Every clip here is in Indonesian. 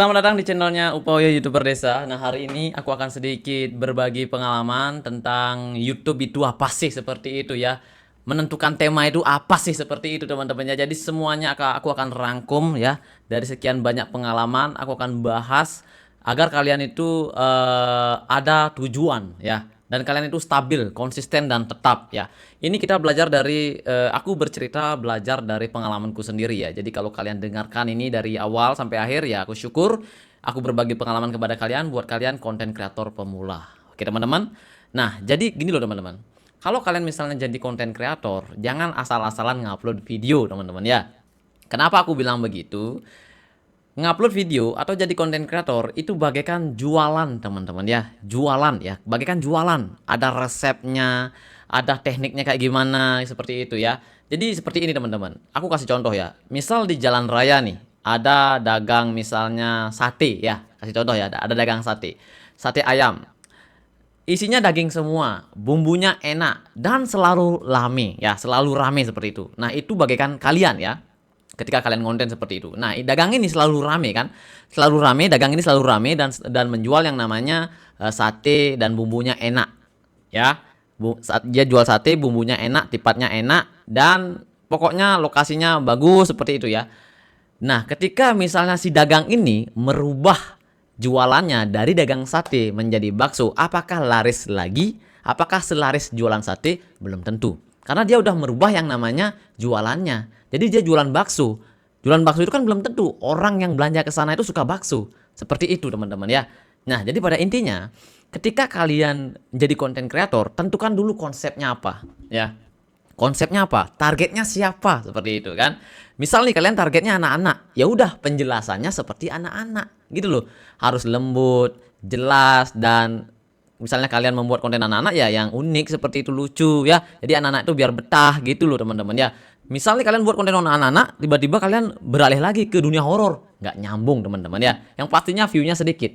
Selamat datang di channelnya Upoyo YouTuber Desa. Nah, hari ini aku akan sedikit berbagi pengalaman tentang YouTube itu apa sih, seperti itu ya. Menentukan tema itu apa sih, seperti itu teman-teman ya. Jadi semuanya aku akan rangkum ya. Dari sekian banyak pengalaman aku akan bahas agar kalian itu ada tujuan ya. Dan kalian itu stabil, konsisten dan tetap ya. Ini kita belajar dari aku bercerita belajar dari pengalamanku sendiri ya. Jadi kalau kalian dengarkan ini dari awal sampai akhir ya, aku syukur aku berbagi pengalaman kepada kalian buat kalian konten kreator pemula. Oke teman-teman. Nah, jadi gini loh teman-teman. Kalau kalian misalnya jadi konten kreator, jangan asal-asalan ngupload video teman-teman ya. Kenapa aku bilang begitu? Ngupload video atau jadi konten kreator itu bagaikan jualan teman-teman ya, jualan ya, bagaikan jualan. Ada resepnya, ada tekniknya kayak gimana, seperti itu ya. Jadi seperti ini teman-teman, aku kasih contoh ya. Misal di jalan raya nih ada dagang misalnya sate ya, kasih contoh ya, ada dagang sate, sate ayam, isinya daging semua, bumbunya enak dan selalu rame ya, selalu rame seperti itu. Nah, itu bagaikan kalian ya, ketika kalian konten seperti itu. Nah, dagang ini selalu rame kan? Selalu rame, dagang ini selalu rame dan menjual yang namanya sate dan bumbunya enak. Ya. Saat dia jual sate, bumbunya enak, tipatnya enak dan pokoknya lokasinya bagus seperti itu ya. Nah, ketika misalnya si dagang ini merubah jualannya dari dagang sate menjadi bakso, apakah laris lagi? Apakah selaris jualan sate? Belum tentu. Karena dia udah merubah yang namanya jualannya. Jadi dia jualan bakso. Jualan bakso itu kan belum tentu orang yang belanja ke sana itu suka bakso. Seperti itu teman-teman ya. Nah, jadi pada intinya ketika kalian jadi konten kreator, tentukan dulu konsepnya apa ya. Konsepnya apa? Targetnya siapa? Seperti itu kan. Misal nih kalian targetnya anak-anak, ya udah penjelasannya seperti anak-anak gitu loh. Harus lembut, jelas dan misalnya kalian membuat konten anak-anak ya yang unik seperti itu, lucu ya. Jadi anak-anak itu biar betah gitu loh teman-teman ya. Misalnya kalian buat konten anak-anak, tiba-tiba kalian beralih lagi ke dunia horor, nggak nyambung teman-teman ya. Yang pastinya view-nya sedikit.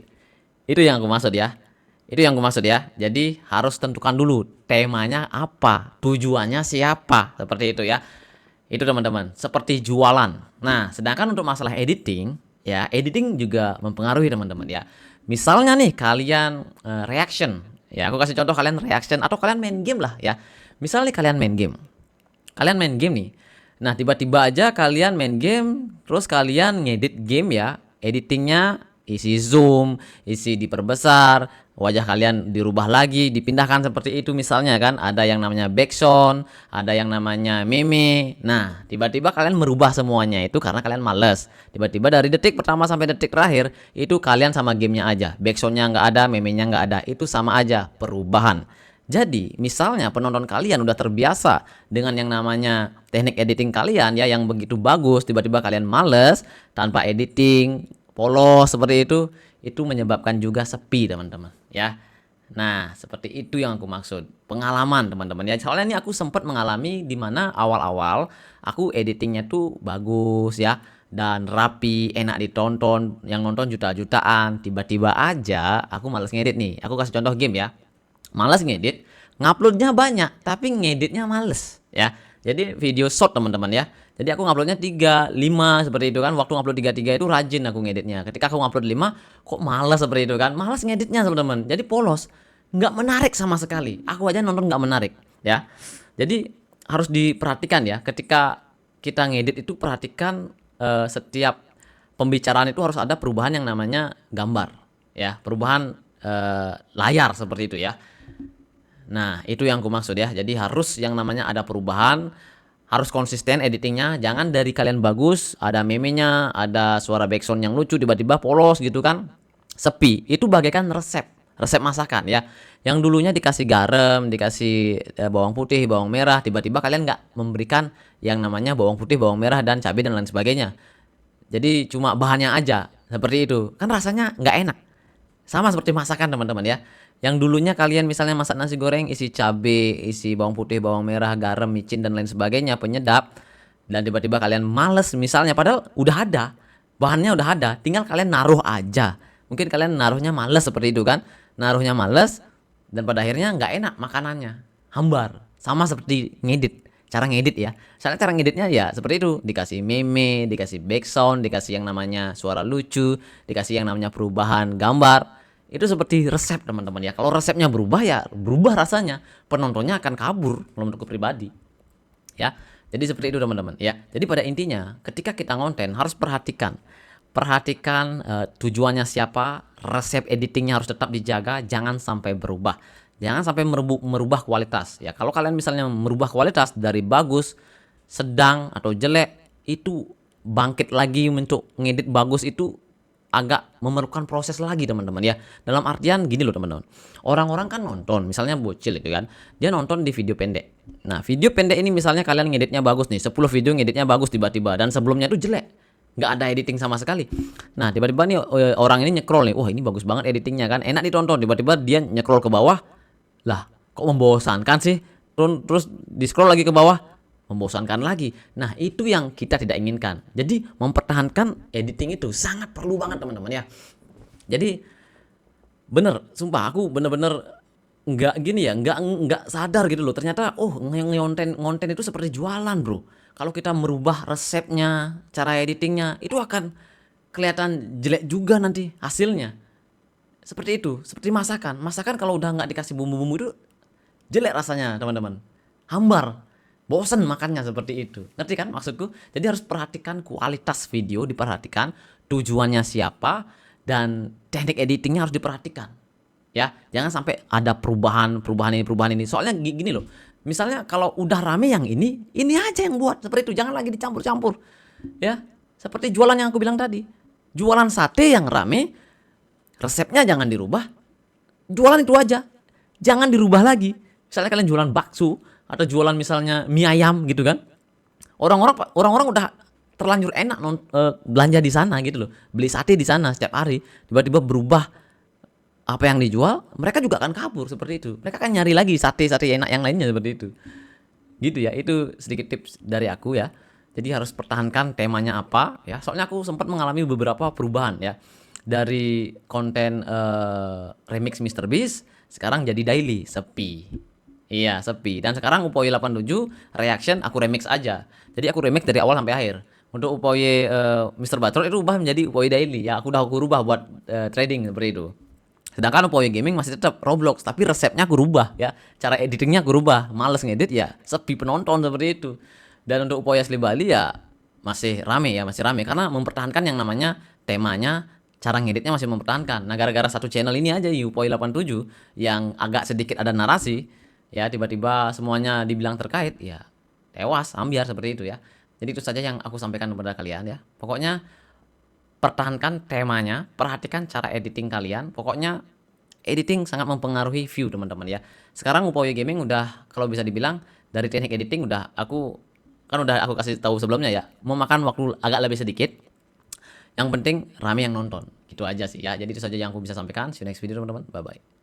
Itu yang aku maksud ya. Itu yang aku maksud ya. Jadi harus tentukan dulu temanya apa, tujuannya siapa, seperti itu ya. Itu teman-teman, seperti jualan. Nah, sedangkan untuk masalah editing, ya, editing juga mempengaruhi teman-teman ya. Misalnya nih kalian reaction, ya, aku kasih contoh kalian reaction atau kalian main game lah ya. Misalnya nih kalian main game. Kalian main game nih. Nah, tiba-tiba aja kalian main game, terus kalian ngedit game ya, editingnya isi zoom, isi diperbesar, wajah kalian dirubah lagi, dipindahkan seperti itu misalnya kan, ada yang namanya backsound, ada yang namanya meme. Nah, tiba-tiba kalian merubah semuanya itu karena kalian males. Tiba-tiba dari detik pertama sampai detik terakhir, itu kalian sama gamenya aja. Backsoundnya nggak ada, meme-nya nggak ada, itu sama aja perubahan. Jadi, misalnya penonton kalian udah terbiasa dengan yang namanya teknik editing kalian ya yang begitu bagus, tiba-tiba kalian males tanpa editing, polos seperti itu menyebabkan juga sepi, teman-teman, ya. Nah, seperti itu yang aku maksud. Pengalaman, teman-teman ya. Soalnya ini aku sempat mengalami di mana awal-awal aku editingnya tuh bagus ya dan rapi, enak ditonton, yang nonton juta-jutaan. Tiba-tiba aja aku males ngedit nih. Aku kasih contoh game ya. Males ngedit, nguploadnya banyak tapi ngeditnya males ya. Jadi video short teman-teman ya. Jadi aku nguploadnya 3, 5 seperti itu kan. Waktu ngupload 3 itu rajin aku ngeditnya. Ketika aku ngupload 5 kok malas seperti itu kan. Malas ngeditnya teman-teman. Jadi polos. Nggak menarik sama sekali. Aku aja nonton nggak menarik ya. Jadi harus diperhatikan ya. Ketika kita ngedit itu perhatikan setiap pembicaraan itu harus ada perubahan yang namanya gambar ya. Perubahan layar seperti itu ya. Nah, itu yang aku maksud ya. Jadi harus yang namanya ada perubahan, harus konsisten editingnya. Jangan dari kalian bagus, ada meme-nya, ada suara backsound yang lucu, tiba-tiba polos gitu kan. Sepi. Itu bagaikan resep. Resep masakan ya. Yang dulunya dikasih garam, dikasih bawang putih, bawang merah, tiba-tiba kalian nggak memberikan yang namanya bawang putih, bawang merah, dan cabai dan lain sebagainya. Jadi cuma bahannya aja. Seperti itu. Kan rasanya nggak enak. Sama seperti masakan teman-teman ya. Yang dulunya kalian misalnya masak nasi goreng isi cabe, isi bawang putih, bawang merah, garam, micin dan lain sebagainya, penyedap. Dan tiba-tiba kalian males misalnya padahal udah ada. Bahannya udah ada, tinggal kalian naruh aja. Mungkin kalian naruhnya males seperti itu kan. Naruhnya males dan pada akhirnya nggak enak makanannya. Hambar. Sama seperti ngedit. cara ngedit ya. Soalnya cara ngeditnya ya seperti itu, dikasih meme, dikasih background, dikasih yang namanya suara lucu, dikasih yang namanya perubahan gambar. Itu seperti resep teman-teman ya. Kalau resepnya berubah ya berubah rasanya, penontonnya akan kabur kalau menurutku pribadi. Ya. Jadi seperti itu teman-teman ya. Jadi pada intinya ketika kita ngonten harus perhatikan tujuannya siapa, resep editingnya harus tetap dijaga, jangan sampai berubah. Jangan sampai merubah kualitas ya. Kalau kalian misalnya merubah kualitas dari bagus, sedang atau jelek, itu bangkit lagi untuk ngedit bagus itu agak memerlukan proses lagi teman-teman ya. Dalam artian gini loh teman-teman. Orang-orang kan nonton, misalnya bocil itu kan, dia nonton di video pendek. Nah, video pendek ini misalnya kalian ngeditnya bagus nih, 10 video ngeditnya bagus tiba-tiba dan sebelumnya itu jelek. Nggak ada editing sama sekali. Nah, tiba-tiba nih orang ini nyekrol nih, wah ini bagus banget editingnya kan, enak ditonton. Tiba-tiba dia nyekrol ke bawah, lah kok membosankan sih. Terus di scroll lagi ke bawah, membosankan lagi. Nah, itu yang kita tidak inginkan. Jadi mempertahankan editing itu sangat perlu banget teman-teman ya. Jadi bener, sumpah aku bener-bener nggak gini ya, nggak sadar gitu loh. Ternyata ngonten itu seperti jualan bro. Kalau kita merubah resepnya, cara editingnya, itu akan kelihatan jelek juga nanti hasilnya. Seperti itu, seperti masakan. Masakan kalau udah nggak dikasih bumbu-bumbu itu jelek rasanya teman-teman, hambar, bosen makannya seperti itu. Ngerti kan maksudku? Jadi harus perhatikan kualitas video, diperhatikan tujuannya siapa, dan teknik editingnya harus diperhatikan ya. Jangan sampai ada perubahan ini. Soalnya gini loh, misalnya kalau udah rame yang ini aja yang buat seperti itu, jangan lagi dicampur-campur ya. Seperti jualan yang aku bilang tadi, jualan sate yang rame, resepnya jangan dirubah, jualan itu aja, jangan dirubah lagi. Misalnya kalian jualan bakso atau jualan misalnya mie ayam gitu kan, orang-orang udah terlanjur enak belanja di sana gitu loh, beli sate di sana setiap hari, tiba-tiba berubah apa yang dijual, mereka juga akan kabur seperti itu. Mereka akan nyari lagi sate-sate enak yang lainnya seperti itu. Gitu ya, itu sedikit tips dari aku ya. Jadi harus pertahankan temanya apa ya. Soalnya aku sempat mengalami beberapa perubahan ya. Dari konten remix Mr. Beast sekarang jadi daily, sepi. Iya, sepi. Dan sekarang Upoy 87 reaction aku remix aja. Jadi aku remix dari awal sampai akhir. Untuk Upoy Mr. Batrol itu ubah menjadi Upoy daily. Ya, aku rubah buat trading seperti itu. Sedangkan Upoy Gaming masih tetap Roblox, tapi resepnya aku rubah ya. Cara editingnya aku rubah. Males ngedit ya, sepi penonton seperti itu. Dan untuk Upoy Asli Bali ya masih rame karena mempertahankan yang namanya temanya, cara ngeditnya masih mempertahankan. Nah, gara-gara satu channel ini aja Upoy 87 yang agak sedikit ada narasi, ya tiba-tiba semuanya dibilang terkait, ya tewas, ambiar seperti itu ya. Jadi itu saja yang aku sampaikan kepada kalian ya. Pokoknya pertahankan temanya, perhatikan cara editing kalian. Pokoknya editing sangat mempengaruhi view teman-teman ya. Sekarang Upoy Gaming udah, kalau bisa dibilang dari teknik editing udah aku kasih tahu sebelumnya ya, mau makan waktu agak lebih sedikit. Yang penting rame yang nonton. Gitu aja sih ya. Jadi itu saja yang aku bisa sampaikan. See you next video teman-teman. Bye bye.